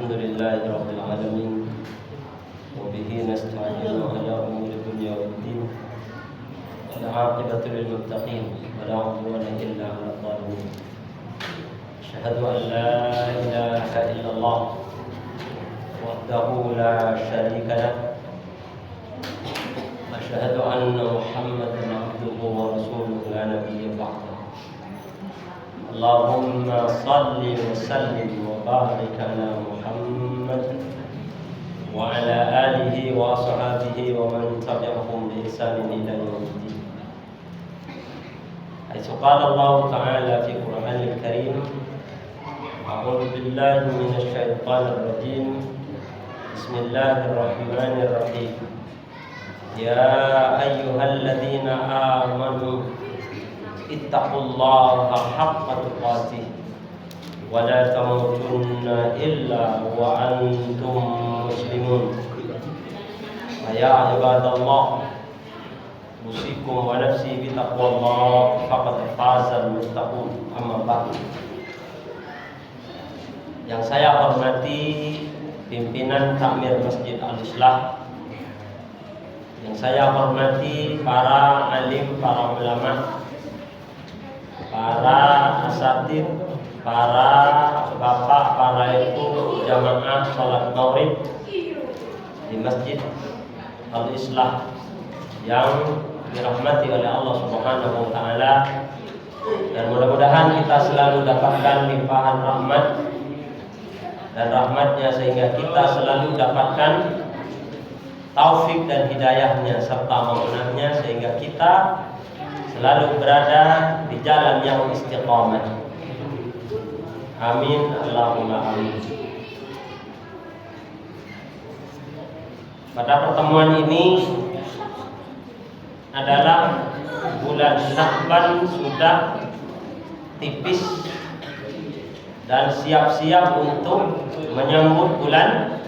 الحمد لله رب العالمين وبه نستعين على أمور الدنيا والدين والعاقبة للمتقين ولا عدوان إلا على الظالمين. أشهد أن لا إله إلا الله وحده لا شريك له أشهد أن محمدا عبده ورسوله لا نبي بعده. اللهم صل وسلم وبارك على محمد وعلى آله وأصحابه ومن تبعهم بإحسان إلى يوم الدين. حيث قال الله تعالى في القرآن الكريم: أعوذ بالله من الشيطان الرجيم بسم الله الرحمن الرحيم. يا أيها الذين آمنوا اتقوا الله حق تقاته ولا تموتن إلا وأنتم مسلمون. يا عباد الله أوصيكم ونفسي بتقوى الله فقد فاز المتقون. أما بعد. Yang saya hormati pimpinan takmir Masjid Al-Islah, yang saya hormati para alim, para ulama, para asatid, para bapak, para ibu jamaah salat maghrib di Masjid Al-Islah yang dirahmati oleh Allah Subhanahu wa taala, dan mudah-mudahan kita selalu dapatkan limpahan rahmat dan rahmatnya sehingga kita selalu dapatkan taufik dan hidayahnya serta maunahnya sehingga kita selalu berada di jalan yang istiqamah. Amin Allahumma amin. Pada pertemuan ini adalah bulan Sya'ban sudah tipis dan siap-siap untuk menyambut bulan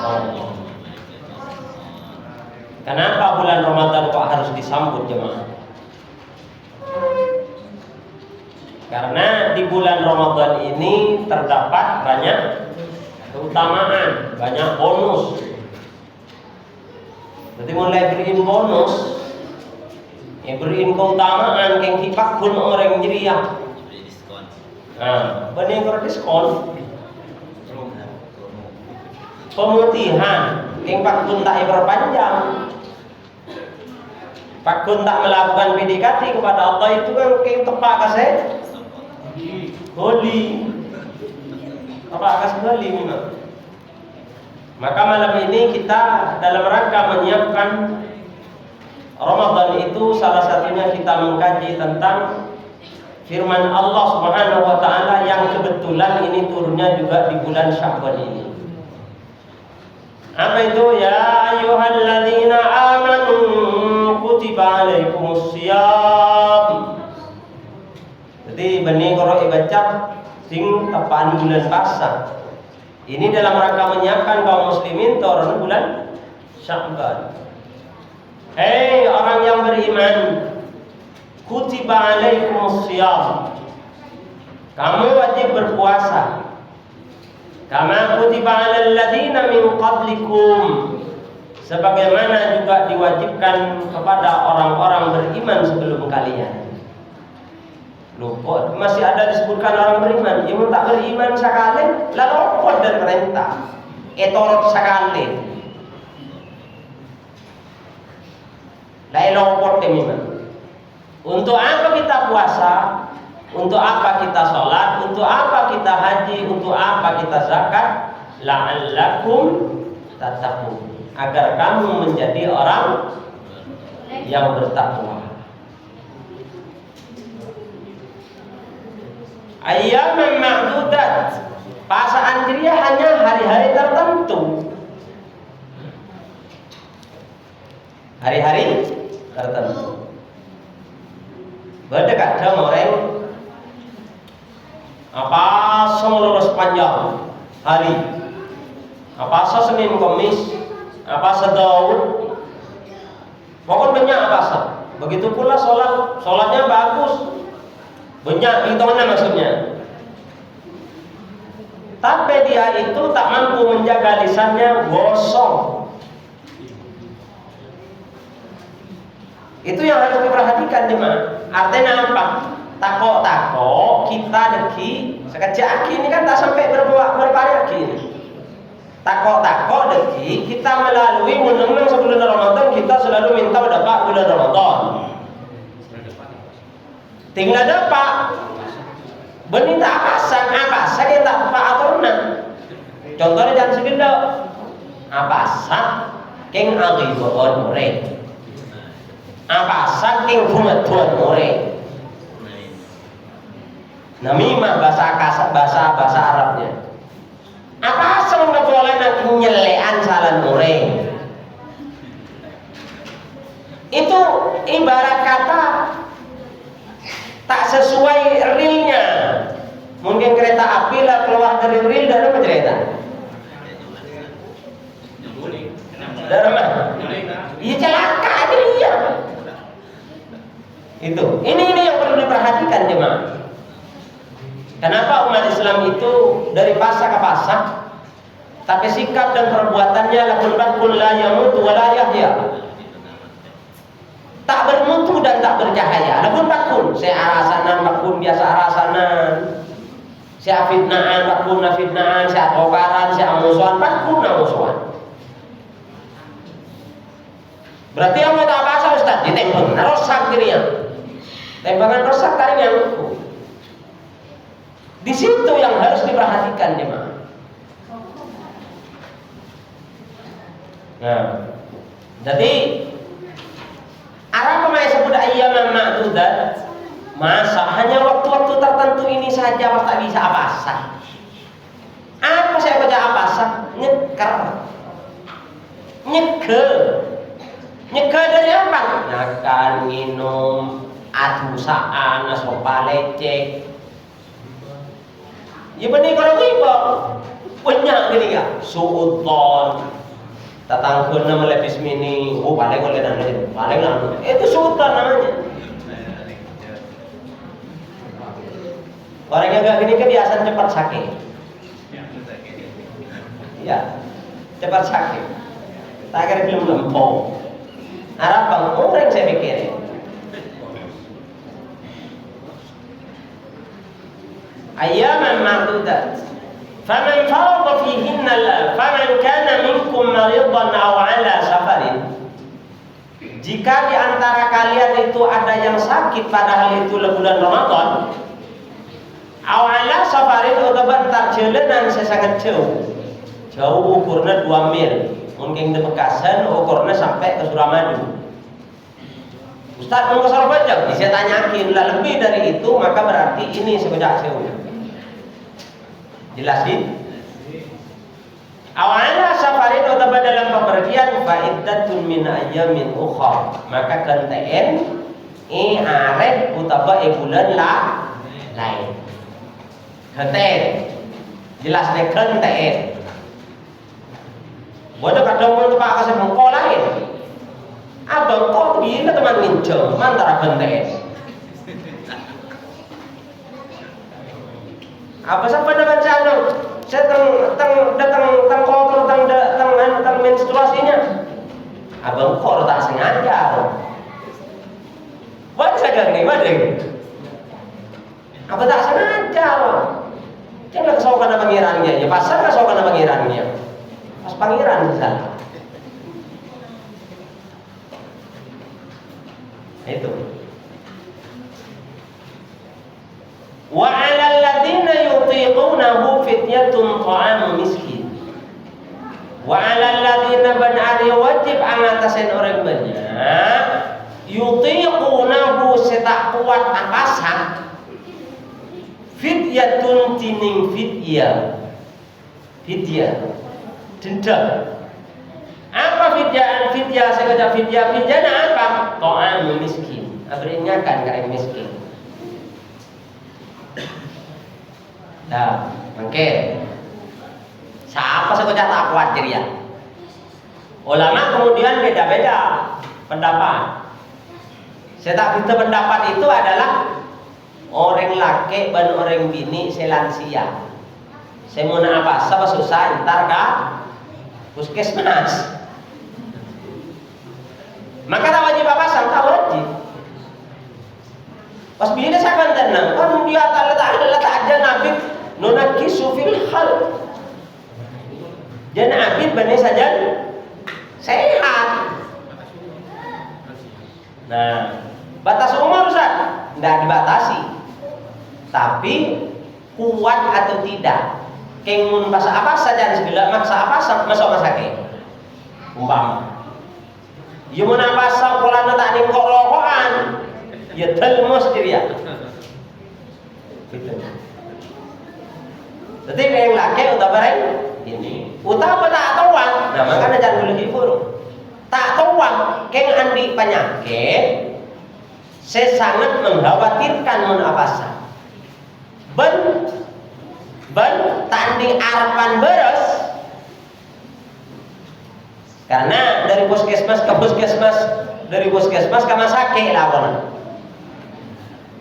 Ramadan. Kenapa bulan Ramadan kok harus disambut jemaah? Karena di bulan Ramadan ini terdapat banyak keutamaan, banyak bonus. Jadi mulai beriin bonus, beriin keutamaan, keng kipak pun orang jeriah. Nah, benih berdiskon, pemutihan, keng pak pun tak berpanjang. Pak pun tak melakukan PDKT kepada Allah itu kan keng tepak kasih. Holi apa akas beli memang. Maka malam ini kita dalam rangka menyiapkan Ramadan itu salah satunya kita mengkaji tentang firman Allah Subhanahu wa taala yang kebetulan ini turunnya juga di bulan Sya'ban ini. Apa itu? Ya ayyuhalladzina amanu kutiba alaikumusiyam. Jadi benih kalau ibaca sing tepan bulan puasa. Ini dalam rangka menyiapkan kaum muslimin turun bulan Sya'ban. Hei orang yang beriman, kutiba alaikumusiyam. Kamu wajib berpuasa. Kama kutiba alal ladzina min qablikum. Sebagaimana juga diwajibkan kepada orang-orang beriman sebelum kalian. Lupa, masih ada disebutkan orang beriman. Yang tak beriman sekali, lalu luput dari perintah. Etorot sekali. Lain luput demikian. Untuk apa kita puasa? Untuk apa kita sholat? Untuk apa kita haji? Untuk apa kita zakat? La'allakum tattaqun. Agar kamu menjadi orang yang bertakwa. Ayyaman ma'dudat. Puasa anjriah hanya hari-hari tertentu. Hari-hari tertentu. Berdekat sama orang apa seluruh sepanjang hari. Apa Senin Kamis, apa Daud. Pokoknya banyak apa. Begitu pula sholatnya bagus. Banyak hitungannya maksudnya. tapi dia itu tak mampu menjaga lisannya, gosong. Itu yang harus diperhatikan jemaah. Artinya apa? Takok kita deki sekejap aki ini kan tak sampai berapa hari aki ini. Takok deki kita melalui menenang sebelum Ramadan, kita selalu minta dapat bulan Ramadan. Tinggal dapat benih tak apa yang tak dapat aturna. Contohnya jangan segede apa king agi bohon mereka. Apa saking bunga tuan more. Namimah bahasa Arabnya. Apa asal nggak boleh nak nyelean salan more. Itu ibarat kata tak sesuai realnya. Mungkin kereta api lah keluar dari rel dari apa cerita? Dari mana? Iya celaka aja dia. Itu. Ini yang perlu diperhatikan jemaah. Kenapa umat Islam itu dari pasah ke pasah, tapi sikap dan perbuatannya lakul la yamutu wa la yahya. Tak bermutu dan tak bercahaya. Lakul saya arasanan bakun biasa arasanan. Saya fitnaan bakun fitnaan, saya tokaran, saya musuhan bakun musuhan. Berarti yang mau tak pasah Ustaz ditembak rosak dirinya. Tembakan rosak taring yang di situ yang harus diperhatikan jemaah. Nah, jadi Arab pemain sebut ayyaman ma'dudat, masa hanya waktu-waktu tertentu ini saja tak bisa apasah. Apa saya baca apasah? Nyeker dari apa? Makan, minum, adusaan, sopa lecek. Ya benih kalau riba banyak gini ya. Suuton, tatangkeun melepis mini. Oh paling oleh nanya, paling lah. Itu suuton namanya. Orang yang gak gini kebiasaan cepat sakit. Ya, cepat sakit. Tak kira film lempong. Arab bang orang saya pikir. Ayyaman ma'dudat. Faman farada fihinna faman kana minkum maridan aw ala safarin. Jika di antara kalian itu ada yang sakit padahal itu bulan Ramadan, aw ala safarin atau bentar jalanan sesangat jauh. Jauh ukurnya 2 mil. Mungkin di Bekasan ukurnya sampai ke Suramadu. Ustaz mau ke Surabaya, saya tanyakin lah lebih dari itu maka berarti ini sebedak jauh. Jelasin. Awalnya safarin atau dalam bepergian fa'iddatun min ayyamin ukhra, maka kenteen arep utawa bulan lain. Kenteen. Jelas nek kenteen. Bodoh kadang pun Pak kasih mengko lain. Abang kok bila teman minjem antara kenteen. Apa sampai dengan channel? Saya datang kotor tang menstruasinya. Abang kok tak sengaja. Buat saja nih, waduh. Apa tak sengaja? Jangan kesokan pangerannya, ya pasar kesokan pangerannya. Pas pangeran saja. Itu. Wa 'alal ladzina yutiqunahu fidyatun ta'amu miskin. Wa 'alal ladzina ban'ari wajib angatasen orang banyak yutiqunahu setak kuat akasan fidyatun tining fidyah denda. Apa fidyah? Saya kata fidyah apa? Ta'amu miskin. Beringatkan kalian miskin. Nah, mungkin siapa saja tak khawatir ya. Ulama kemudian beda-beda pendapat. Setiap itu pendapat itu adalah orang laki dan orang bini selansia. Saya mau apa? Sama susah ntar ka puskesmas. Maka tak wajib pasang, tak wajib. Pas bila saya akan tenang, kan dia letak aja nabi nunakisu fil hal. Dan nabi benar saja sehat. Nah, batas umur Ustaz tidak dibatasi. Tapi kuat atau tidak. Kengun pas apa saja disebila maksa apa masuk masake. Umpama. Ya mun apa sa pola tak ning korokoan. Ya telmos dia. Gitu. Jadi yang laki udah bareng ini. Udah apa tak tawang. Nah, makanya jangan boleh hibur. Tak tawang keng andi penyakit. Saya sangat mengkhawatirkan mun apa sa. Ben tanding arapan beres. Karena dari puskesmas ke puskesmas, dari puskesmas ke rumah sakit lawan.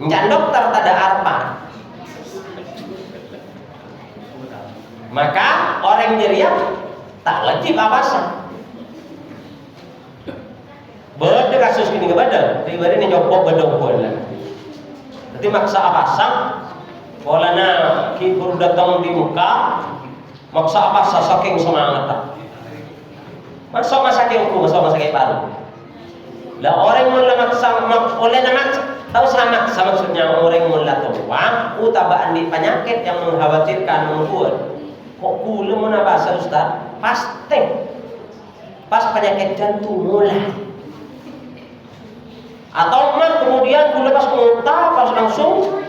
Njan dokter tada arpa. Maka orang jeria tak wajib awasan. Beda kasus ini ke beda, pribadi ini nyopok bedong bola. Jadi maksa awasan, bolana kibur datang di muka, maksa awasan saking semangat. Masuk masakin ku, masuk masakin baru. Lah orang mula maksa, oleh nama tahu sama maksudnya orang mula tua, utabaan di penyakit yang mengkhawatirkan membuat. Kok gula mana bahasa Ustaz? Pasti pas penyakit jantung mulai. Atau mah kemudian gula pas muntah, pas langsung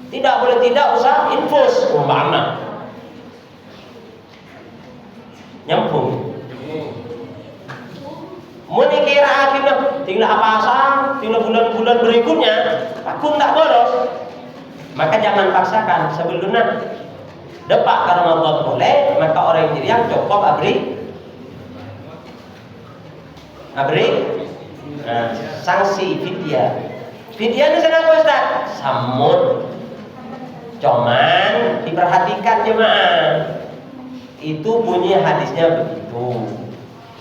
tidak boleh tidak usah infus umpama. Nyambung. Muni kira akhirnya tinggal apa tinggal bulan-bulan berikutnya aku tak boros, maka jangan paksakan sebelumnya depak karena Allah boleh, maka orang yang cukup abri sanksi fidyah. Fidyah ini sana apa Ustaz? Samut. Cuman diperhatikan jemaah, itu bunyi hadisnya begitu.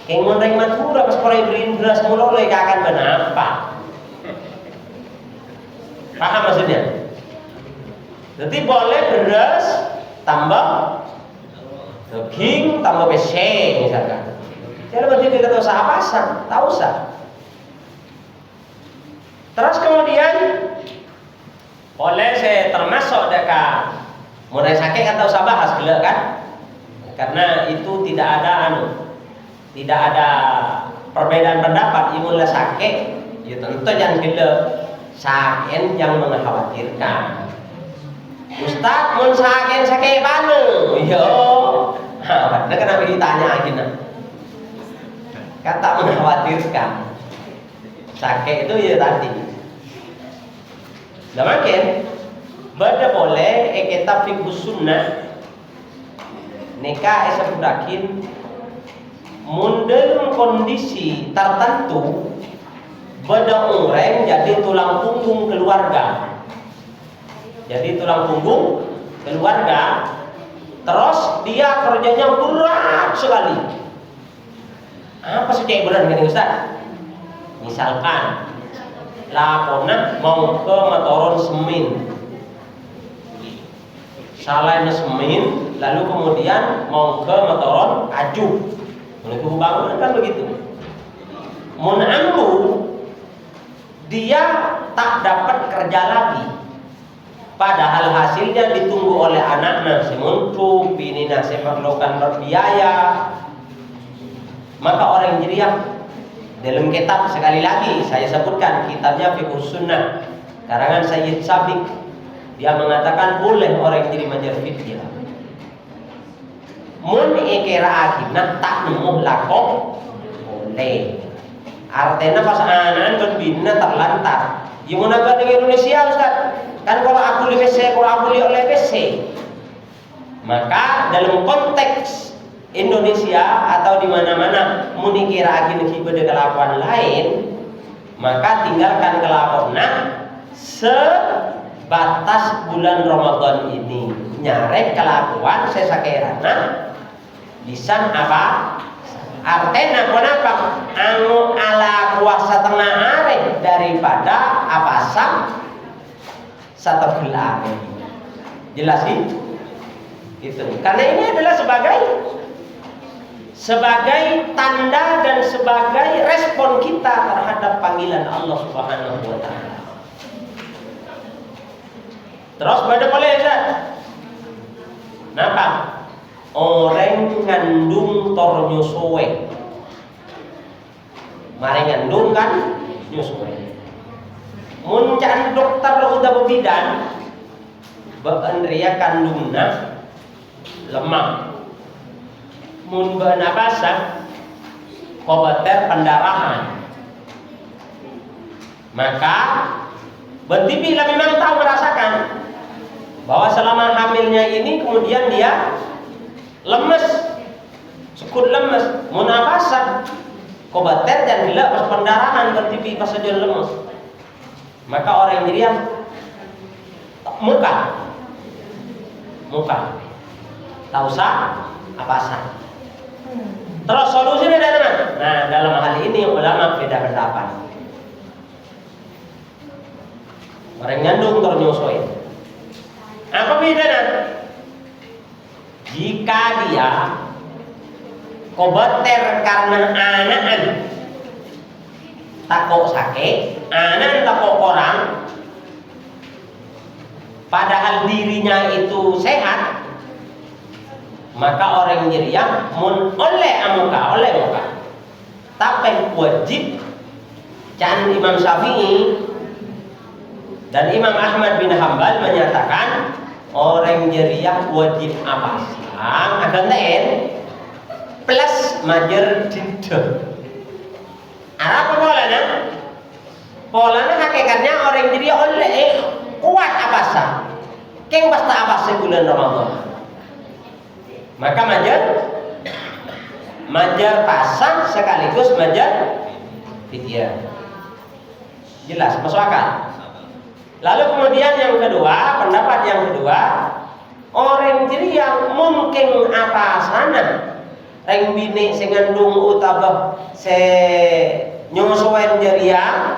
Kengon reng matura pas korai beriin beras mulu lagi akan benapa? Paham maksudnya? Jadi boleh beras tambah daging tambah peseng misalkan. Jadi berarti kita tahu usah pasang, tahu usah. Terus kemudian boleh saya termasuk dekat mulai sakit atau usah bahas gila kan? Karena itu tidak ada perbedaan pendapat. Imulah sakit, ya tentu jangan gila. Sakit yang mengkhawatirkan. Ustaz, mun sakit mana? Yo, nah kenapa ditanya lagi nak? Kata mengkhawatirkan. Sakit itu ya tadi. Nah makin, beda boleh kitab fiqhus sunnah. Nikah esaburakin. Dalam kondisi tertentu beda orang jadi tulang punggung keluarga. Jadi tulang punggung keluarga, terus dia kerjanya berat sekali. Apa sih kayak berat gini Ustaz? Misalkan lakona mau ke Matoron Semin, salahnya Semin, lalu kemudian mau ke Matoron Ajuh. Menuju bangunan kan begitu. Mun ambu dia tak dapat kerja lagi. Padahal hasilnya ditunggu oleh anaknya semuntuk, bininya seperlukan berbiaya. Maka orang jeriah dalam kitab sekali lagi saya sebutkan kitabnya Fiqhus Sunnah karangan Sayyid Sabiq. Dia mengatakan boleh orang jadi majar fidyah. Mun ikira akhirnya tak nemu lakok boleh. Artinya pas anak berbina terlantar. Gimana kan di Indonesia Ustaz? Kan kalau aku li PC, kalau aku li oleh PC. Maka dalam konteks Indonesia atau di mana-mana mun ikira akhirnya hibah kelakuan lain, maka tinggalkan kelakuan sebatas batas bulan Ramadan ini nyarek kelakuan sesakirana bisa apa? Artinya kenapa? Anu ala kuasa tengah arek daripada apa sam satu gelar. Jelas sih? Itu. Karena ini adalah sebagai tanda dan sebagai respon kita terhadap panggilan Allah Subhanahu wa taala. Terus pada boleh Ustaz. Napa? Orang ngandung tor nyusuwe. Mari ngandung kan nyusuwe. Mun can dokter lo udah bebidan, baan ria kandungna lemah. Mun baan abasa kobater pendarahan. Maka bentipi lah memang tahu merasakan bahwa selama hamilnya ini kemudian dia lemes, cukup lemes, mun abasa kobater dan gila pas pendarahan bentipi pas saja lemes. Maka orang yang dirian muka tak usah apa sah. Terus solusinya dari mana? Nah, dalam hal ini ulama beda pendapat. Orang nyandung ternyusuin. Apa bedanya? Jika dia kobater karena anakan takut sakit, anak takut orang, padahal dirinya itu sehat, maka orang nyeriah mun oleh muka. Tapi wajib can Imam Syafi'i dan Imam Ahmad bin Hambal menyatakan orang nyeriah wajib apa? Akan plus majer tidak. Apa polanya? Polanya hakikatnya orang jadi oleh kuat apa sah? Keng pasti apa sih bulan Ramadan? Maka majar pasang sekaligus majar fidyah. Jelas, masuk akal. Lalu kemudian yang kedua, pendapat yang kedua, orang jadi yang mungkin apa sana? Reng bini sing ngandung utabah se nyusuan jaria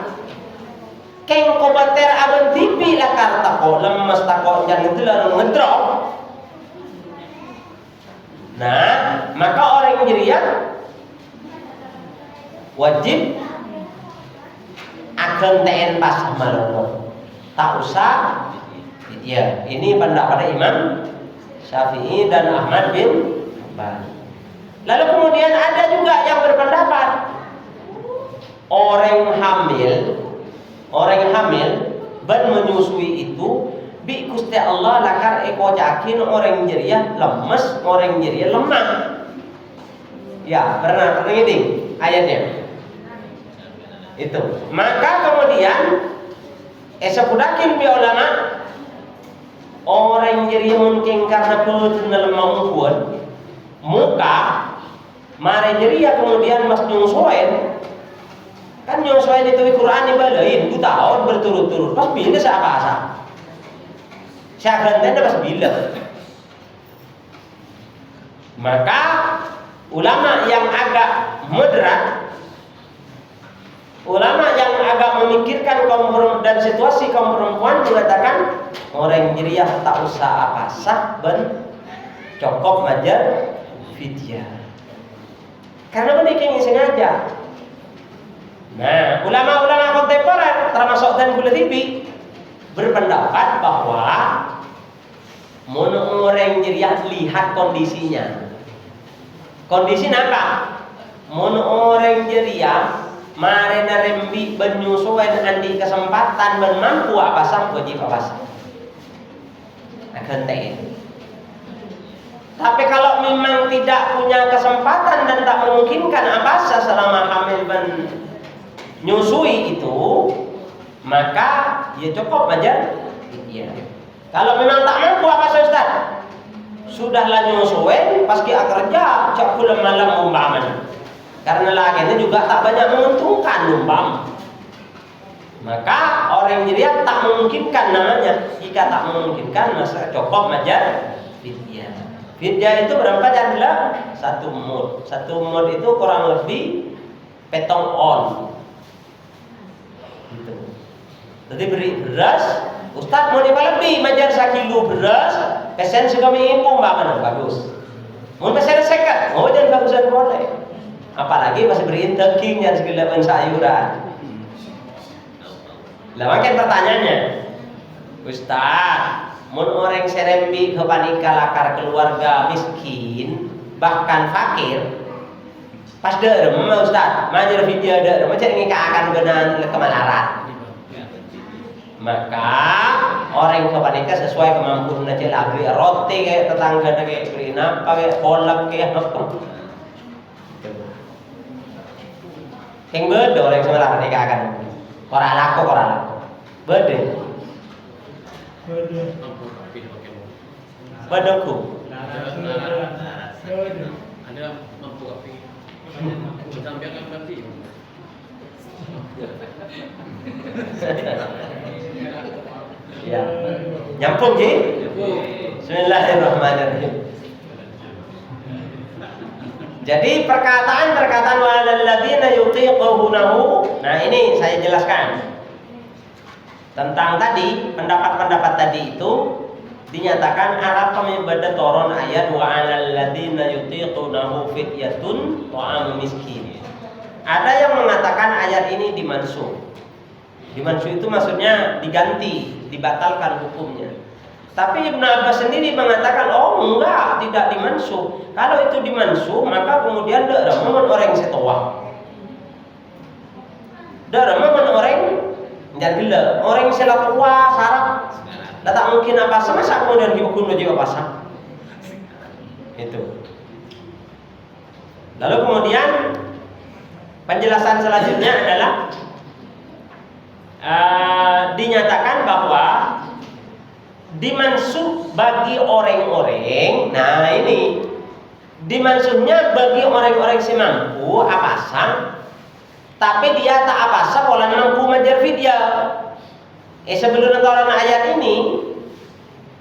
keng kobater aben tipi lah karta ko lemes tako jan ngedelan ngedrop. Nah, maka orang jaria wajib akan TN pas malono. Tak usah ya, ini pendapat Imam Syafi'i dan Ahmad bin Hanbal. Lalu kemudian ada juga yang berpendapat orang hamil ban menyusui itu bi Gusti Allah lakar eko yakin orang jeriah lemes, orang jeriah lemah. Ya, pernah ini ayatnya. Itu. Maka kemudian sepudakin bi ulama orang jeriah mungkin karena perlu lemah ungkuan muka mare jeria kemudian mas nyusuin kan nyusuin itu Quran ibalain 2 tahun berturut-turut pas bila siapa asa saya gantinya pas bila maka ulama yang agak moderat ulama yang agak memikirkan kaum dan situasi kaum perempuan mengatakan orang jeria tak usah apa sah ben cukup majar fidyah. Karena mereka ingin sengaja. Nah, ulama-ulama kontemporer termasuk dan Bulatibi berpendapat bahwa orang jeriah lihat kondisinya. Kondisi apa? Orang jeriah mare narembi benyusuan andi kesempatan ben mampu apa sam wajib apa sam. Akan tapi kalau memang tidak punya kesempatan dan tak memungkinkan abasa selama hamil dan nyusui itu, maka ya cukup aja. Iya. Kalau memang tak mampu abasa Ustaz, sudahlah nyusui, pasti kerja cak pulang malam umpaman. Karena lakinya juga tak banyak menguntungkan umpam. Maka orang jiria tak memungkinkan namanya. Jika tak memungkinkan, maka cukup majar fidyah. Fidyah itu berapa adalah 1 mud. 1 mud itu kurang lebih petong on. Gitu. Jadi beri beras, Ustaz mau lebih majar 1 kilo beras, pesen juga mengimpung bahkan bagus. Mau pesen sekat, oh jangan bagusan boleh. Apalagi masih beriin daging dan segala sayuran. Lah makin pertanyaannya, Ustaz, mun orang serembi kepanika lakar keluarga miskin, bahkan fakir, pas derem Ustaz, majer video derem, macam ini akan benar kemalarat. Maka orang kepanika sesuai kemampuan aja lah, beri roti kayak tetangga kayak beri apa kayak kolak kayak apa. Yang beda orang semalarat nikah akan. Orang laku. Beda. Bedaku. Ada mampu api. Sampai kan berarti. Ya. Nyambung ji? Bismillahirrahmanirrahim. Jadi perkataan walalladzina yutiqunahu. Nah, ini saya jelaskan. Tentang tadi, pendapat-pendapat tadi itu dinyatakan ala kami pada toron ayat wa 'alal ladzina yutiqunahu fidyatun ta'am miskin. Ada yang mengatakan ayat ini dimansuh. Dimansuh itu maksudnya diganti, dibatalkan hukumnya. Tapi Ibnu Abbas sendiri mengatakan, oh enggak, tidak dimansuh. Kalau itu dimansuh, maka kemudian deramun orang setua. Deramun orang jadi orang selatua sarap. Tak mungkin apa semasa kemudian dihukum jiwa pasang. Itu. Lalu kemudian penjelasan selanjutnya adalah dinyatakan bahwa dimansuh bagi orang-orang. Nah ini dimansuhnya bagi orang-orang semampu apasang, tapi dia tak apasang oleh mampu majar fidyah. Sebelum nonton ayat ini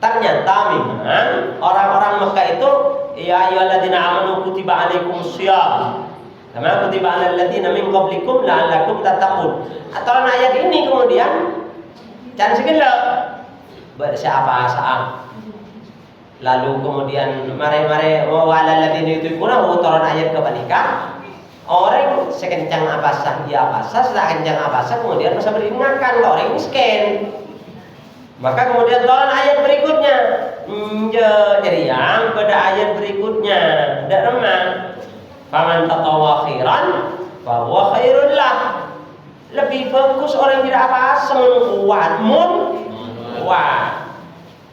ternyata memang orang-orang Mekah itu ya ayyuhalladzina amanu kutiba alaikumusiyam kama kutiba alal ladzina min qablikum la'allakum tattaqun. Atau ayat ini kemudian jangan segala bersiapa saat. Lalu kemudian mare-mare walal ladzina yutiquna turun ayat kepanika. Orang sekencang apasah dia apasah, sekencang apasah kemudian masa beringatkan kalau orang miskin. Maka kemudian turun ayat berikutnya. Jadi yang pada ayat berikutnya tidak remang. Faman tatawwa khairan fa huwa khairul lah. Lebih bagus orang tidak apasah kuat mun kuat.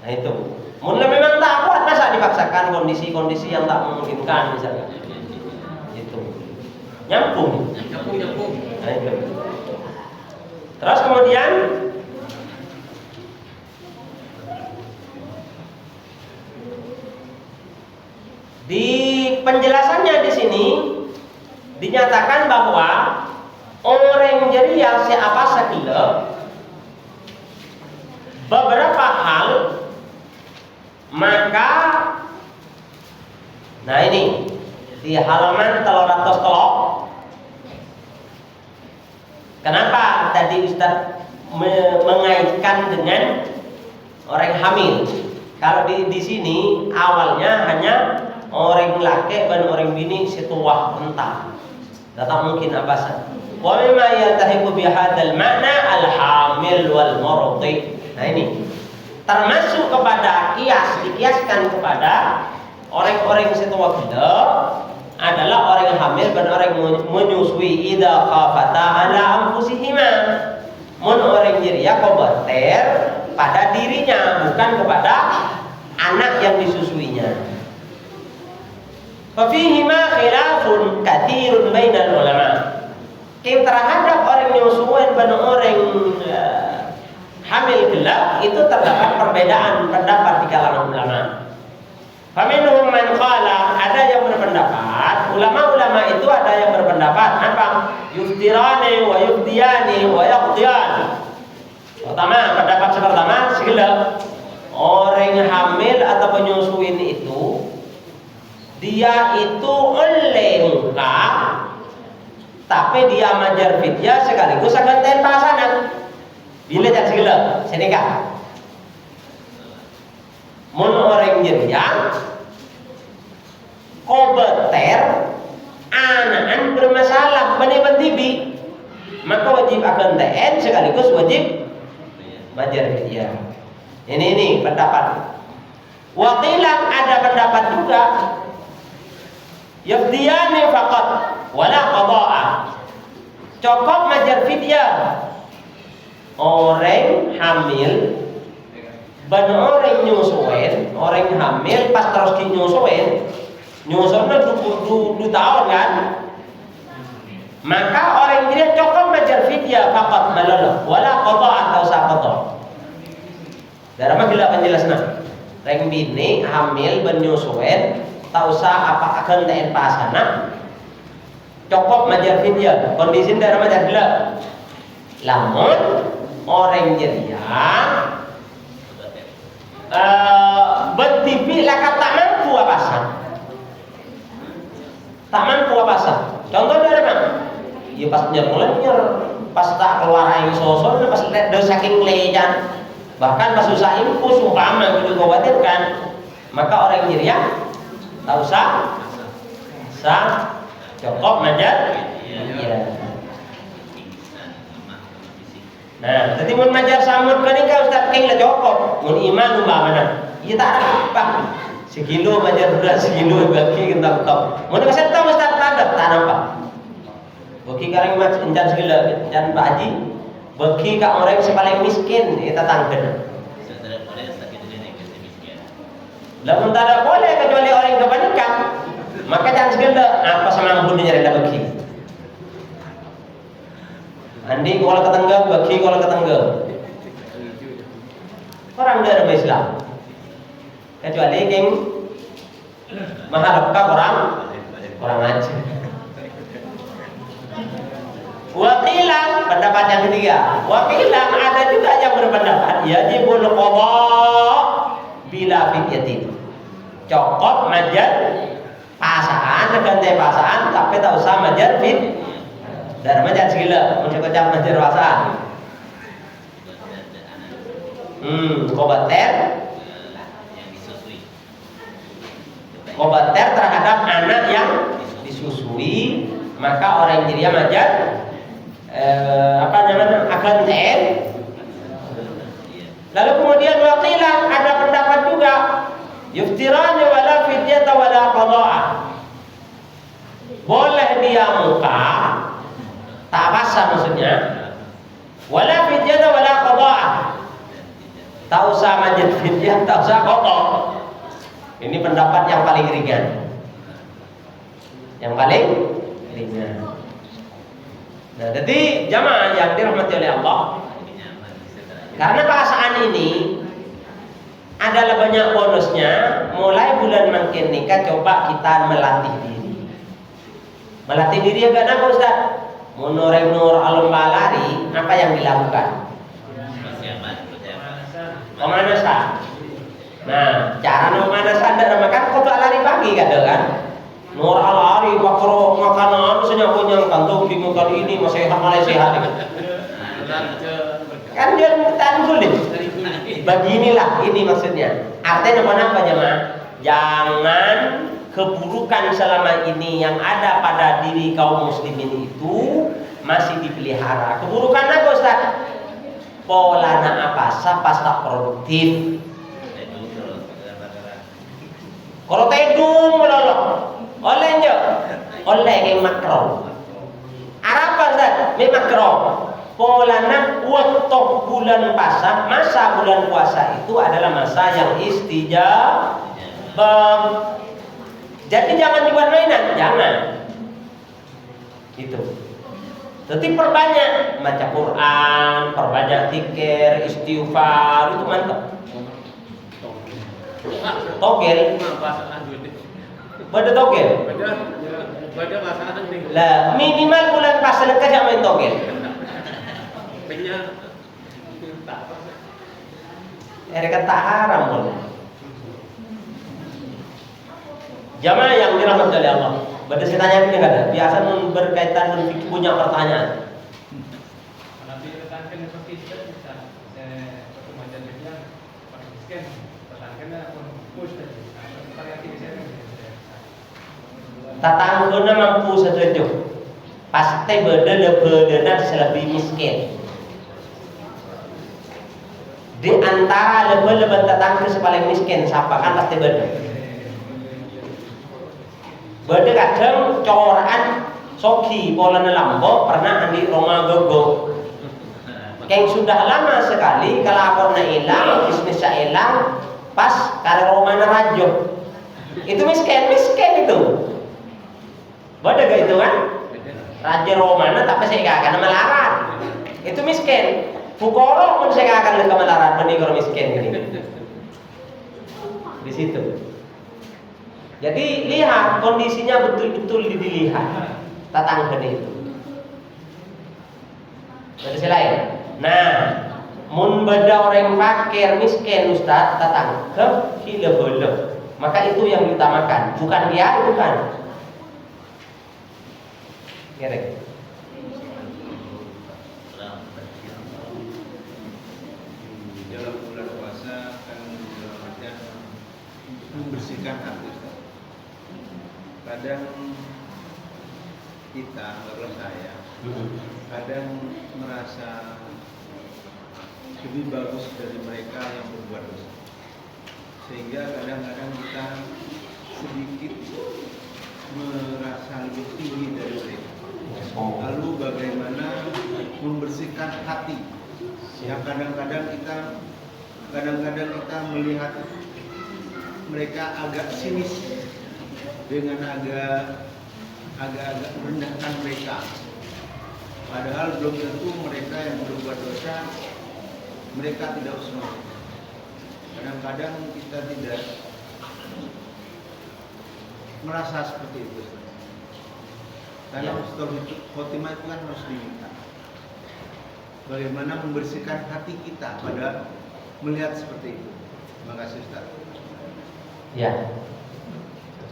Nah itu. Mun memang tak kuat masa dipaksakan kondisi-kondisi yang tak memungkinkan misalnya. Itu. Nyambung. Nah, itu. Terus kemudian di penjelasannya di sini dinyatakan bahwa orang jadi yang siapa sakila beberapa hal maka nah ini di halaman 303. Kenapa tadi Ustaz mengaitkan dengan orang hamil? Kalau di sini awalnya hanya orang laki dan orang bini setuah entah. Tak mungkin apa-apa. Wa mimma yatahiqu bi hadzal ma'na al-hamil wal murdi. Nah ini termasuk kepada dikiaskan kepada orang-orang setua kita adalah orang yang hamil dan orang menyusui idza khafata ala anfusihima. Mun orang jiria kobater pada dirinya bukan kepada anak yang disusuinya. Fa fihi ma khilafun katsirun bainal ulama. Terhadap orang nyusuan dan orang hamil gelap itu terdapat perbedaan pendapat di kalangan ulama. Faminhum man qala, ada yang berpendapat, ulama-ulama itu ada yang berpendapat apa? Yuftirani wa yufdiyani wa yaqdiyan. Pertama, pendapat pertama segala orang hamil atau penyusuin itu dia itu oleh muka tapi dia majar fidyah sekaligus akan ten pasangan. Bila jadi segala senikah. Mun orang jeriang kobeter anak bermasalah benih tibi, maka wajib akan TN sekaligus wajib majar fidyah. Ini pendapat. Wakilah ada pendapat juga yafdiyani faqat wala qada'a. Cukup majar fidyah orang hamil ban orang nyusuin, orang hamil pas terus nyusuin nyusunnya 2 tahun kan, maka orang dia cukup majar fidyah faqat malala wala qada'a atau saqata. Darah gila penjelasna reng bini hamil ban nyusuin tau sa apa akan teen pasana cukup majar fidyah. Kondisi darah majar gila lamun orang jeriang betipi lakap tak mampu apasan, tak mampu apasan. Contoh dari mana? Ya pas nyer pas tak keluar aing sosol, pas do saking lejan, bahkan pas susah impus umpama gitu khawatirkan, maka orang jeriang tak usah cukup majar. Iya. Nah, jadi mun majar samur kenika Ustaz king la cukup. Mun iman umpamana, ieu tak apa. Sekilo majar beras, sekilo bagi kita top. Mun kasih tahu Ustaz padat tak nampak. Bagi kareng mac encan segala encan Pak Haji, bagi ka orang yang paling miskin eta tangkeun. Lamun tak boleh kecuali orang yang kepanikan, maka jangan segala apa sama ampun nyari bagi. Andi kalau ketengah, bagi kalau ketengah. Orang dalam Islam, kecuali yang mengharapkan orang aja. Wakilan pendapat yang ketiga. Wakilan ada juga yang berpendapat yajibul qada bila fidyatin. Cukup majar pasangan ganti pasangan tapi tak usah majar fit. Dan majar segala untuk kecap majar pasangan. Kobater terhadap anak yang disusui, maka orang yang dia majar akan TN. Lalu kemudian wakilah ada pendapat juga yuftirani wala fidyata wala qada'a. Boleh dia muka tak basah maksudnya wala fidyata wala qada'a. Tak usah majar fidyah, tak usah qada'. Ini pendapat yang paling ringan. Yang paling ringan. Nah, jadi jamaah yang dirahmati oleh Allah, karena perasaan ini adalah banyak bonusnya. Mulai bulan makin nikah coba kita melatih diri. Melatih diri agak apa Ustaz? Menureng nur alum balari, apa yang dilakukan? Pemanasan. Nah, cara pemanasan dan makan kau tak lari pagi kan? Nur al-ari bakro makanan senyapu yang kantung bingung kali ini masih sehat kan dia tak sulit. Beginilah ini maksudnya. Artinya apa jemaah? Jangan keburukan selama ini yang ada pada diri kaum muslimin itu masih dipelihara. Keburukan apa Ustaz? Polana apa? Pas tak produktif. Kalau tedung melolok, olehnya, oleh yang makro. Apa Ustaz? Me makro. Polana waktu bulan puasa, masa bulan puasa itu adalah masa yang istijabah. Jadi jangan dibuat mainan, jangan. Itu. Jadi perbanyak baca Quran, perbanyak zikir, istighfar, itu mantap. Togel. Bada togel. Bada pasangan nih. Lah minimal bulan puasa lekas yang main togel. Punya kata haram boleh. Jamaah yang dirahmati oleh Allah. Pada saya tanya ini enggak ada. Biasa berkaitan dengan fikih punya pertanyaan. Nanti tetangkan seperti itu bisa satu macam dia pakai scan tetangkan pun push tadi. Variasi di sana. Tatangguna mampu setuju. Pasti beda selebih miskin. Di antara lebih tetangga paling miskin siapa kan pasti beda. Beda kadang coran soki pola lambo pernah andi Roma gogo. Yang sudah lama sekali kalau akorna hilang, bisnisnya hilang, pas karena Roma rajo. Itu miskin itu. Beda gak itu kan? Raja Romana tapi saya gak akan melarat. Itu miskin. Fukoro pun saya gak akan lebih melarat kalau miskin gini. Di situ. Jadi lihat kondisinya betul-betul dilihat tatangga itu. Ada selain. Nah, mun beda orang fakir miskin Ustaz tatangga hileh. Maka itu yang diutamakan, bukan dia, bukan. Kira. Dalam bulan puasa kan dalam artian membersihkan hati. Kadang kita, kalau saya, kadang merasa lebih bagus dari mereka yang berbuat dosa, sehingga kadang-kadang kita sedikit merasa lebih tinggi dari mereka. Lalu bagaimana membersihkan hati yang kadang-kadang kita melihat mereka agak sinis dengan agak merendahkan mereka, padahal belum tentu mereka yang berbuat dosa mereka tidak usah. Kadang-kadang kita tidak merasa seperti itu. Karena husnul khotimah itu kan harus diminta. Bagaimana membersihkan hati kita pada melihat seperti itu. Terima kasih Ustaz. Ya.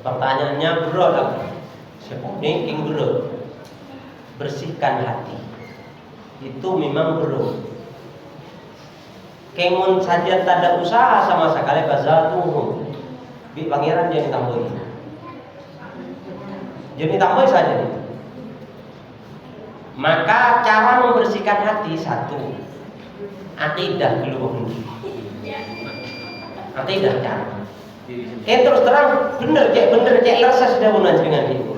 Pertanyaannya bro, sepenuhnya king bro. Bersihkan hati. Itu memang bro. Kemun saja tak ada usaha sama sekali bazatuhum. Bi pangeran jangan ditambahin. Jadi tambah saja. Maka cara membersihkan hati satu, akidah dulu. Akidah cara. Terus terang bener cek rasa sudah bulan dengan itu.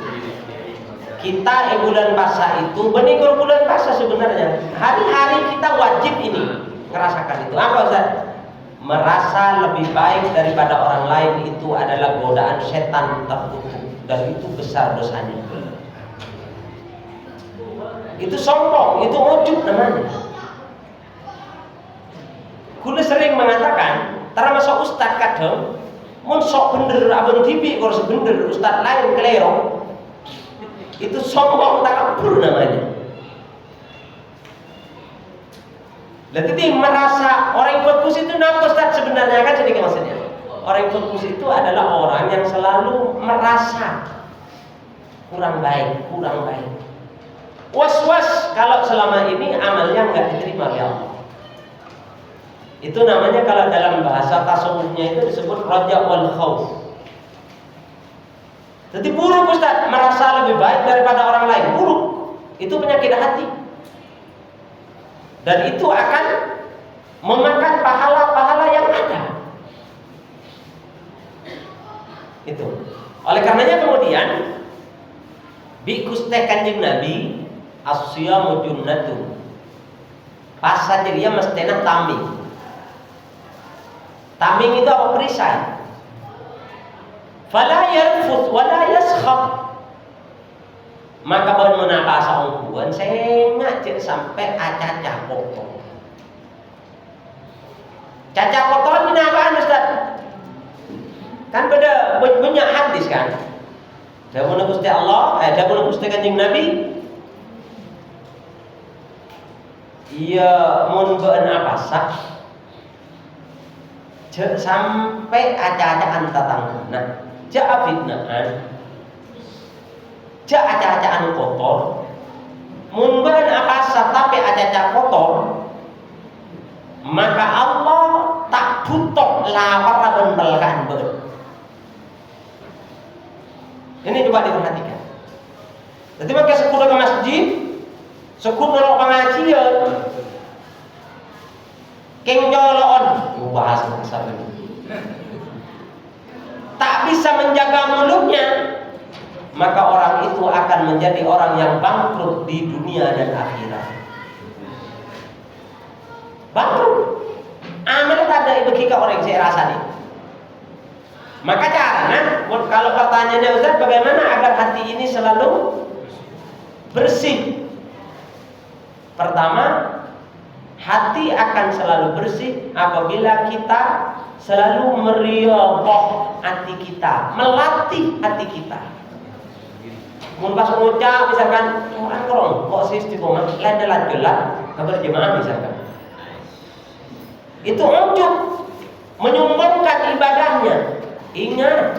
Kita bulan puasa itu benih bulan puasa sebenarnya. Hari-hari kita wajib ini ngerasakan itu. Apa Ustaz? Merasa lebih baik daripada orang lain itu adalah godaan setan terkutuk dan itu besar dosanya. Itu sombong, itu ujub namanya. Kula sering mengatakan, termasuk ustaz kadang mun sok bener abang TV kalau sebener ustaz lain kelero. Itu sombong takabur namanya. Jadi merasa orang fokus itu apa Ustaz sebenarnya kan jadi maksudnya. Orang fokus itu adalah orang yang selalu merasa kurang baik. Was-was kalau selama ini amalnya nggak diterima oleh Allah. Itu namanya kalau dalam bahasa tasawufnya itu disebut raja wal khauf. Jadi buruk Ustaz, merasa lebih baik daripada orang lain, buruk. Itu penyakit hati. Dan itu akan memakan pahala-pahala yang ada. Itu. Oleh karenanya kemudian bikus teh Kanjeng Nabi as-siyamu junnatun. Pasal dia mestena taming. Taming itu apa? Perisai. Fala yarfuth wala yaskhab. Maka ban menapa saungkuan sengak cek sampai acaca kotor. Caca kotor ini apaan Ustaz? Kan beda banyak hadis kan. Dawuh Gusti Allah, dawuh Gusti Kanjeng Nabi. Iya mun beun apa sah? sampai acah-acahan tatangna, ja fitnaan, ja acah-acahan kotor, mun beun akasa tapi acah-acah kotor, maka Allah tak butuh lapar bentelkan beun. Ini coba diperhatikan. Jadi maka sekudu ke masjid, sekudu ke pengajian, keng joloon, bahasa besar ini, tak bisa menjaga mulutnya, maka orang itu akan menjadi orang yang bangkrut di dunia dan akhirat. Bangkrut. Amal ada bagi orang saya rasa nih. Maka caranya, kalau pertanyaannya Ustaz, bagaimana agar hati ini selalu bersih? Pertama, hati akan selalu bersih apabila kita selalu meriyadhah hati kita, melatih hati kita. Mun pas ngucap misalkan orang korong kok sih istiqomah lain gelap kabar jemaah misalkan. Itu ujub menyumbangkan ibadahnya. Ingat,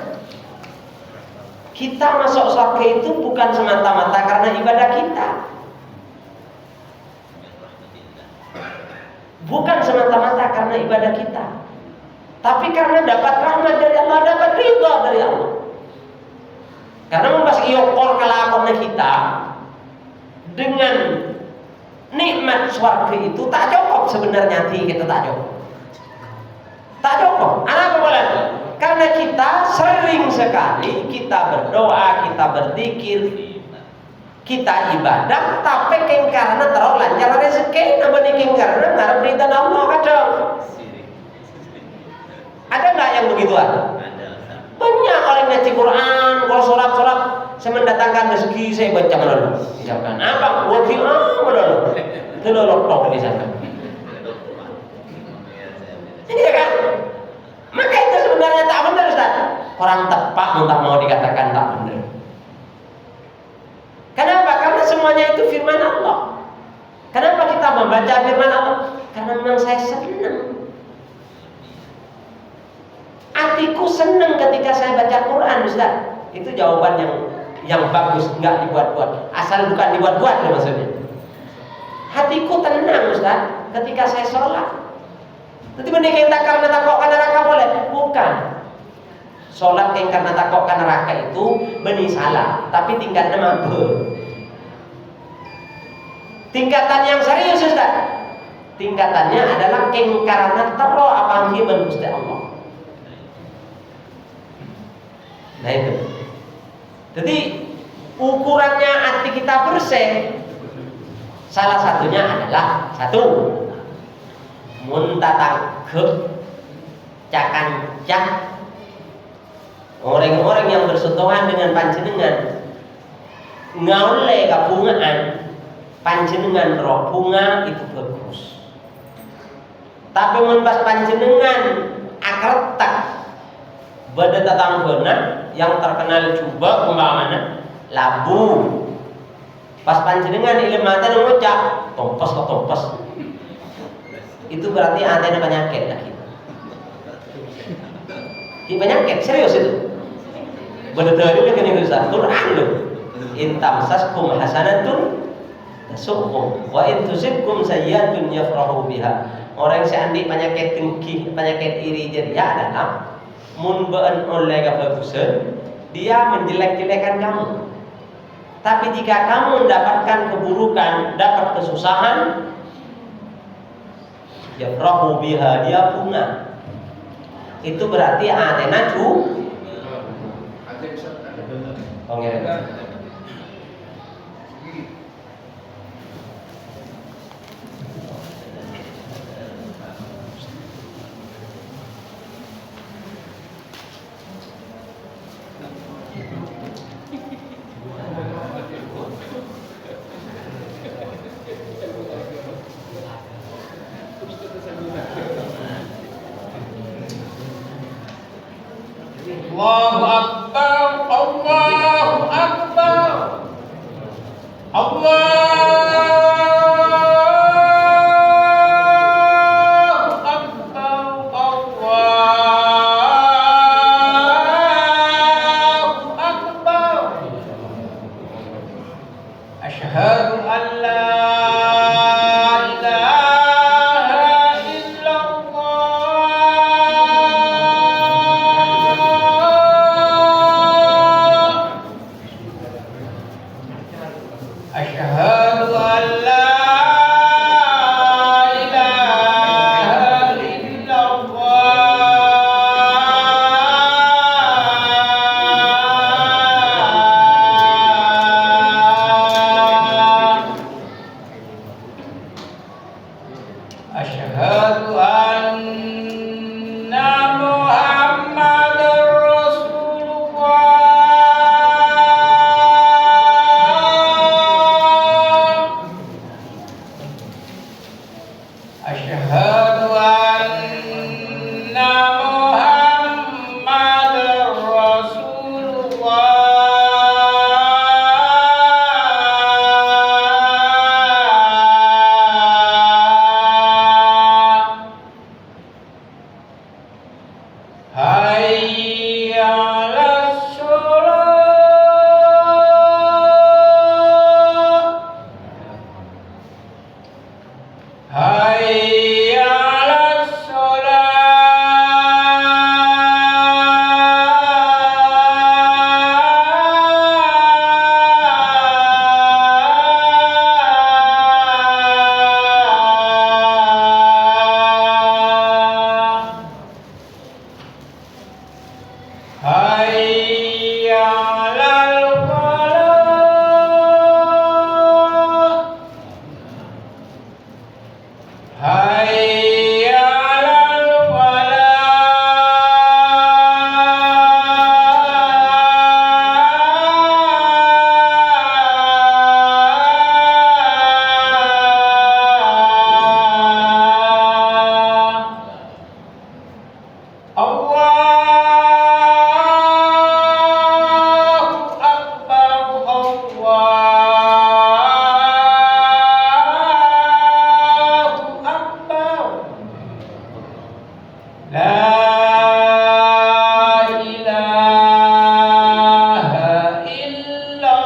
kita masuk surga itu bukan semata-mata karena ibadah kita. Bukan semata-mata karena ibadah kita, tapi karena dapat rahmat dari Allah, dapat ridha dari Allah. Karena membahas iokor kelakonnya kita dengan nikmat surga itu tak cukup sebenarnya kita tak cukup. Tak cukup. Apa boleh? Karena kita sering sekali kita berdoa, kita berzikir, kita ibadah, tapi karena terlalu lancar rezeki, apa nih karena ngarep ridha Allah kadang. Ada nggak yang begituan? Banyak orang ngaji Quran, kalau surat-surat saya mendatangkan rezeki, saya baca melulu. Misalkan apa? Wafi melulu. Telolok tok misalkan. Iya kan? Maka itu sebenarnya tak benar, Ustaz. Orang tepat entah mau dikatakan tak benar. Kenapa? Karena semuanya itu firman Allah. Kenapa kita membaca firman Allah? Karena memang saya senang. Hatiku senang ketika saya baca Quran, Ustaz. Itu jawaban yang bagus, enggak dibuat-buat. Asal bukan dibuat-buat maksudnya. Hatiku tenang, Ustaz, ketika saya sholat. Nanti benih kita karena takut karena neraka boleh? Bukan. Sholat yang karena takut karena neraka itu benih salah, tapi tingkatnya mabuk. Tingkatan yang serius, Ustaz. Tingkatannya adalah keng karena tero apa himan Gusti Allah. Nah itu. Jadi ukurannya hati kita bersih. Salah satunya adalah satu, muntatang ke cakan-cak orang-orang yang bersentuhan dengan panjenengan ngaule kabungaan panjenengan roh bunga itu bagus. Tapi mun pas panjenengan akartak bada tatanggona yang terkenal coba umpamana labu. Pas panjenengan ilmu mata ngucap tompos. Itu berarti antena penyakit lagi. Ini penyakit serius itu. Benar-benar ini kan itu Quran loh. In tamsaskum hasanatun tasukum wa in tusibkum sayyi'atun yafrahu biha. Orang seandainya penyakit dengki, penyakit iri jadi ya adalah mun beun oleh kebagusan, dia menjelek-jelekan kamu. Tapi jika kamu mendapatkan keburukan, dapat kesusahan, yafrahu biha, dia bunga. Itu berarti antena Allahu Akbar, Allahu Akbar, Allahu Akbar, Allahu Hayya 'alas shalah. Hayya 'alas shalah. Hayya 'alal falah. Hayya 'alal falah. Allahu Akbar, Allahu Akbar. La ilaha illallah.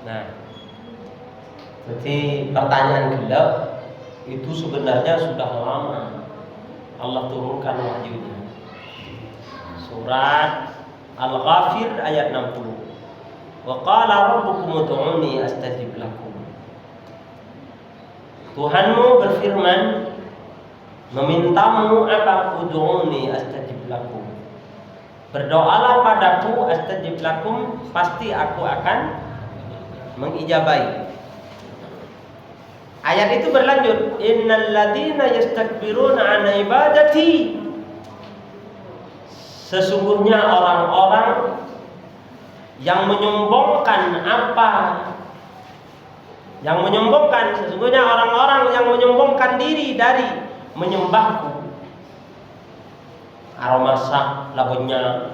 Nah, berarti pertanyaan gelap itu sebenarnya sudah lama Allah turunkan wahyunya. Surat Al-Ghafir ayat 60. Wa qala rabbukum ud'uni astajib lakum. Tuhanmu berfirman, memintamu apa? Ud'uni astajib lakum. Berdoalah padaku, astajib lakum, pasti aku akan mengijabahi. Ayat itu berlanjut, innal ladzina yastakbiruna an ibadati. Sesungguhnya orang-orang yang menyombongkan apa? Yang menyombongkan, sesungguhnya orang-orang yang menyombongkan diri dari menyembahku. Aromasa lagunya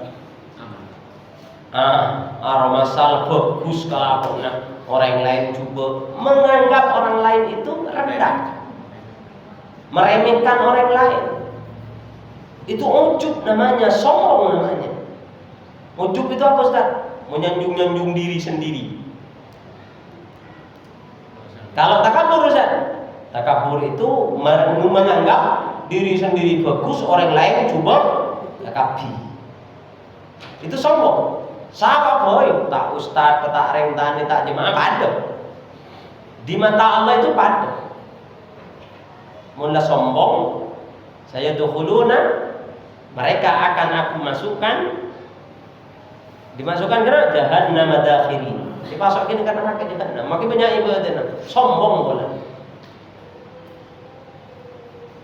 aromasa bagus kalau orang lain coba menganggap orang lain itu rendah, meremehkan orang lain. Itu ujub namanya, sombong namanya. Ujub itu apa, Ustaz? Menyanjung-nyanjung diri sendiri. Kalau takabur, Ustaz, takabur itu menganggap diri sendiri bagus, orang lain coba takabi. Itu sombong. Siapa boy? Tak ustaz, tak rentani, tak jemaah, pada. Di mata Allah itu pada. Mula sombong, saya dukhuluna, mereka akan aku masukkan, dimasukkan ke jahannam madakhirin. Dimasukin ke neraka jahannam. Makin banyak ibadah, sombong pula.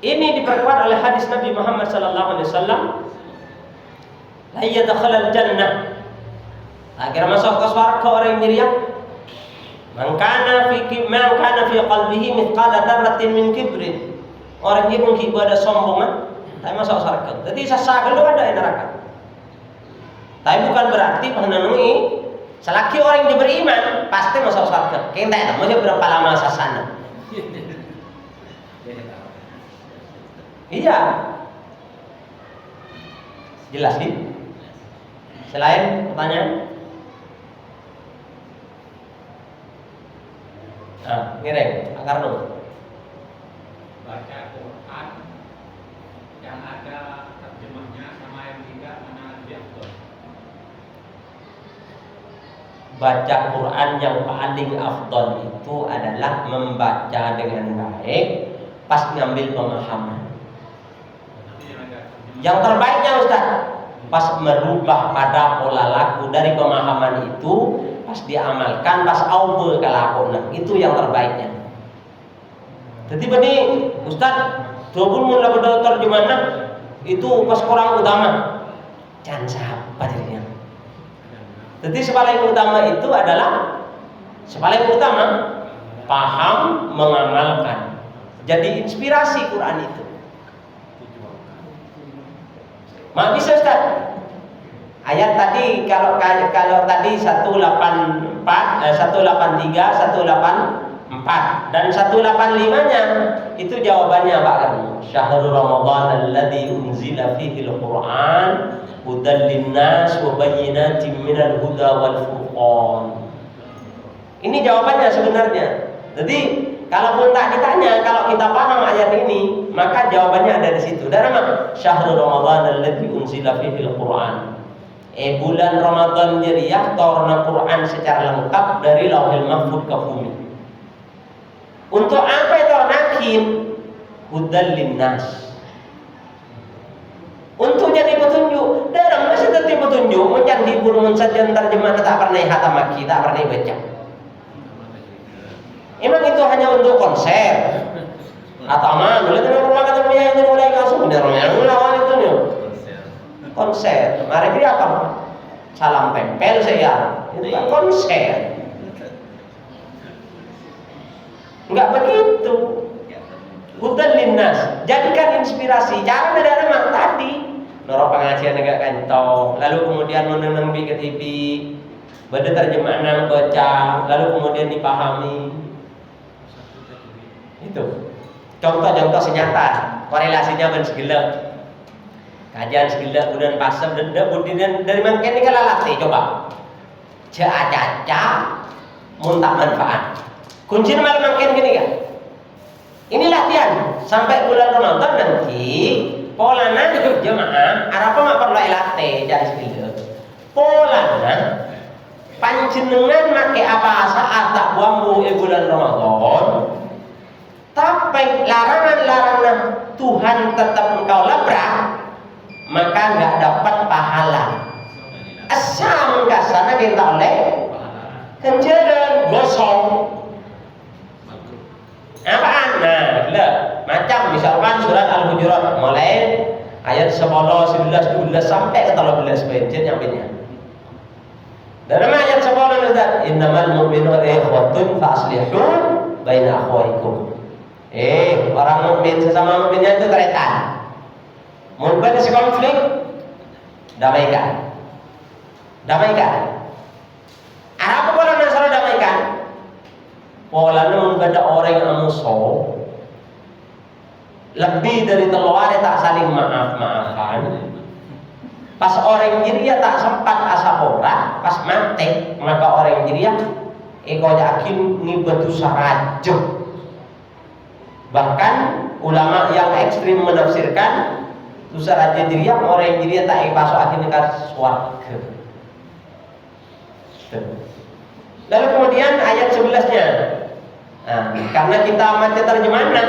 Ini diperkuat oleh hadis Nabi Muhammad sallallahu alaihi wasallam, la yadkhulul jannah. Akhirnya masuk ke surga orang yang diriang. Man kana fi qalbihi mithqala dzarratin min kibrin. Orang yang mungkin ada sombongan, tapi masuk surga. Jadi sasa kalau ada neraka. Tapi bukan berarti penanungi selagi orang yang beriman pasti masuk surga. Kita itu masih berapa lama sasana. Iya. Jelas nih. Selain pertanyaan? Ngereng, akar dong. Baca Quran yang ada terjemahnya sama yang tidak, mana lebih afdal? Baca Quran yang paling afdal itu adalah membaca dengan baik pas ngambil pemahaman. Yang terbaiknya, Ustaz, pas merubah pada pola laku dari pemahaman itu pas diamalkan, pas aube kalakona, itu yang terbaiknya. Jadi bani Ustaz, dobul mun labu terjemahan itu pas kurang utama. Jangan siapa jadinya. Jadi paling utama itu adalah paling utama paham, mengamalkan. Jadi inspirasi Quran itu. Mak bisa Ustaz? Ayat tadi kalau tadi 183, 184 dan 185-nya itu jawabannya Pak Karno. Syahrul Ramadan alladzi unzila fihi al-Qur'an hudan linnas wa bayyinatin minal huda wal furqan. Ini jawabannya sebenarnya. Jadi kalaupun tak ditanya, kalau kita paham ayat ini, maka jawabannya ada di situ. Dari mana? Syahrul Ramadan alladzi unzila fihi al-Qur'an. Bulan Ramadan Jariah turun Quran secara lengkap dari Lauhil Mahfuz ke bumi. Untuk apa itu nakin? Hudan linnas. Untuk jadi petunjuk. Darang masih tetap petunjuk. Macam di burung saja terjemahan tak pernah hatam maki, tak pernah baca. Emang itu hanya untuk konser atau mana? Boleh tidak rumah kata punya itu mulai langsung dari yang lawan itu nih. Konser. Mari dia apa? Salam tempel saya. Itu kan konser. Enggak begitu. Hudan linnas. Jadikan inspirasi. Cara dari mana tadi? Norok pengajian agak kantong. Lalu kemudian menenang ke TV. Baca terjemahan baca. Lalu kemudian dipahami. Itu contoh-contoh senyata korelasinya ben segala kajian segala kemudian pasem dan dari mana ini kalau latih coba caca muntah manfaat kunci malah makin gini kan ini latihan sampai bulan Ramadan nanti polanya jemaah apa nggak perlu latih jadi segala polanya panjenengan make apa saat tak buambu bulan Ramadan. Tapi larangan-larangan Tuhan tetap engkau labrak, maka nggak dapat pahala. Asam kasana kita oleh kenjaran gosong. Apaan? Nah, macam misalkan surat Al-Hujurat mulai ayat 10, 11, 12 sampai ke 13 pencet nyampainya. Dalam ayat 10 Ustaz, innamal mu'minuna ikhwatun fa aslihu baina akhwaikum. Orang mukmin sesama mukminnya itu teretan. Mulai si konflik, damaikan. Apa pola nasara damaikan? Polanya menggada orang yang musuh. Lebih dari teluare tak saling maaf-maafan. Pas orang jiria tak sempat asapora, pas mati maka orang jiria eko yakin ngibatu sarajah. Bahkan ulama yang ekstrim menafsirkan susah aja diriya orang diriya tak masuk akhirnya ke swarga. Lalu kemudian ayat 11-nya. Nah, karena kita baca terjemahannya,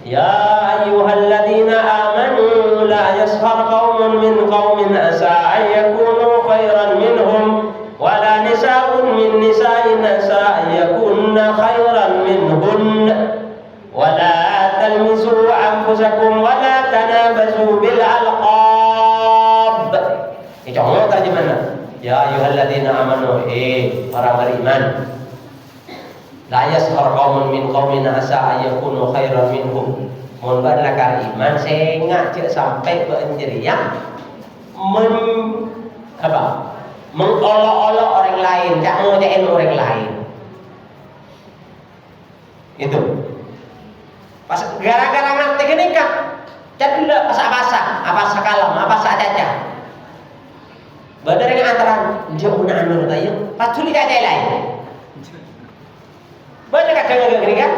ya ayyuhalladzina amanu la yaskhar qaumun min qaumin asa an yakunu khairan minhum wa la nisa'un min nisa'in asa an yakunna khairan minhun. Wala talmizu anfusakum wala tanabazu bil alqab. Itu Allah terjemahnya. Ya ayyuhalladzina amanu orang beriman. La yaskhar qaumun min qaumin asa ayakunu khairan minhum. Mun badlakar iman sengak cek sampai berenjeriak mengolok-olok orang lain, tak ngocekin orang lain. Itu. Pas gara-gara ngerti gini kan, jadi tidak pasak-pasak, apa sakalam, apa sajaja. Badar yang antaran jauh nak anu tayo, patuli kaca lain. Badar kadang gini kan,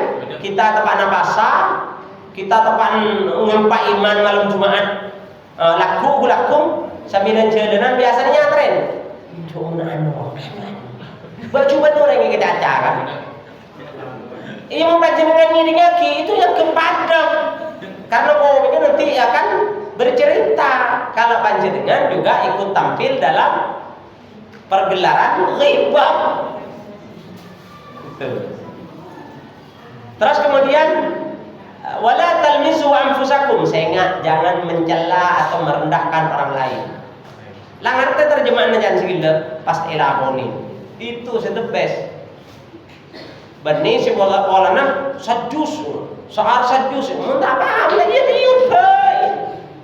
kita tepan pasar, kita tepan ngumpak iman malam Jumat, laku sambilan jalanan biasanya nyantren. Jauh nak anu, baju orang yang kita acara. Yang panjenengan ngiring lagi itu yang kepadam. Karena ini nanti akan bercerita kalau panjenengan juga ikut tampil dalam pergelaran ghibah. Tuh. Terus kemudian wala talmizu anfusakum, sehingga jangan mencela atau merendahkan orang lain. Lah ngerti terjemahan jangan segila pas elakoni. Itu the best. Bani si walana sajus, soal sajus, muntah apa lagi diut baik.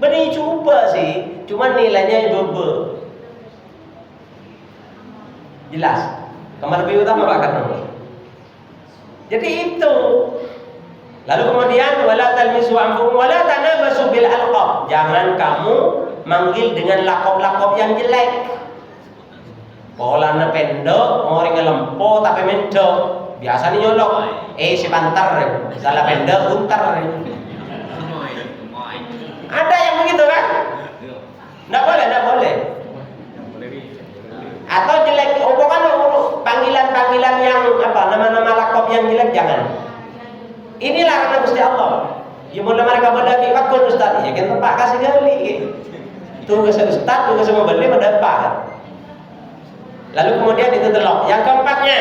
Bani coba sih, cuman nilainya bebe. Jelas. Kamar lebih utama Pak Karno. Jadi itu. Lalu kemudian wala talmizu anfusakum wala tanabasu bil alqab. Jangan kamu manggil dengan lakop-lakop yang jelek. Polana pendek, orang lempo tapi mendok. Biasa nih nyolok. Si pantar, salah pendek untar. Ada yang begitu kan? Nggak boleh. Atau jelek, kan panggilan-panggilan yang nama-nama lakop yang jelek jangan. Ini larangan Gusti Allah. Ya mulai mereka berdaki waktu Ustaz, ya kan tempat kasih gali. Tugas Ustaz, tugas semua beli mendapat. Lalu kemudian itu telok. Yang keempatnya,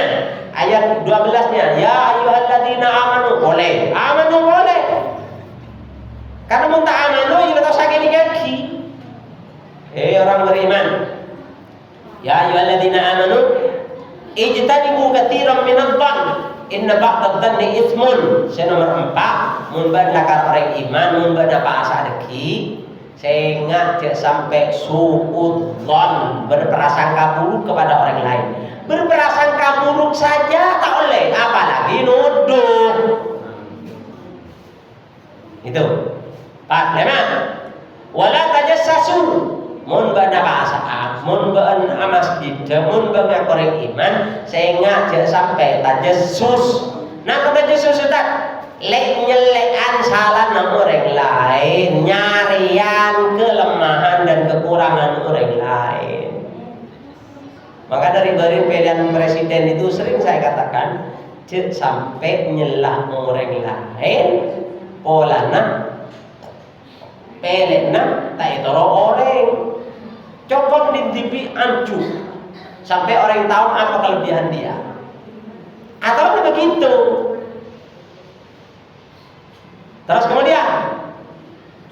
ayat 12-nya, ya ayyuhalladzina amanu, boleh. Amanu boleh. Karena muntah amanu juga tahu sakit kaki. Orang beriman. Ya ayyuhalladzina amanu, ijtanibu katsiran minadh-dhann. Inna ba'dadh-dhanni itsmun. Nomor 4, mun lakar orang iman, mun apa asa deki, sehingga tidak sampai suudzon, berprasangka buruk kepada orang lain. Berprasangka buruk saja tak boleh, apalagi nuduh. Itu. 4, wala tajassasu. Mun apa asa, mun masjid, mun orang iman, sehingga tidak sampai tajassus. Nah, tajassus itu nyelekan salah orang lain, nyarian kelemahan dan kekurangan orang lain. Maka dari pilihan presiden itu sering saya katakan, jangan sampai nyelah orang lain, polana, pelena, tak itu orang, copot di TV ancu, sampai orang tahu apa kelebihan dia. Atau begitu. Terus kemudian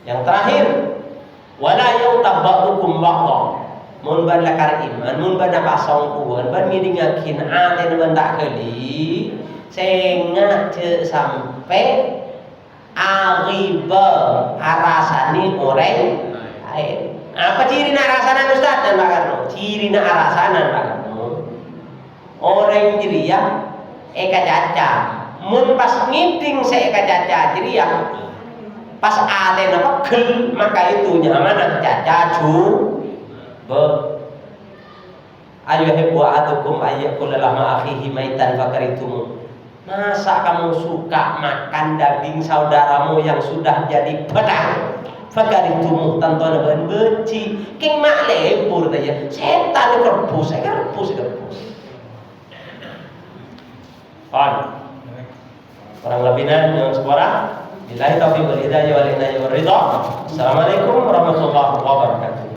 yang terakhir, wala yautab ba'dukum ba'dha. Mun ban lakar iman, mun ban pasong kuan, ban ngidingakin aten ban tak keli, sehingga sampai aghiba arasani orang lain. Apa ciri nak arasanan Ustaz dan Pak Karno? Ciri nak arasanan Pak Karno, orang jiriya eka caca. Mun pas ngiting saya caca jadi yang pas aten apa gel, maka itu nyaman caca ayyuhibbu ahadukum ayyakula lahma akhihi maitan fakaritum. Masa kamu suka makan daging saudaramu yang sudah jadi pedang? Fakaritum tantoan ban beci king mak lebur tanya setan kerbus kurang lebihnya yang sekarang billahi taufiq wal hidayah wal inayah wal ridha. Assalamualaikum warahmatullahi wabarakatuh.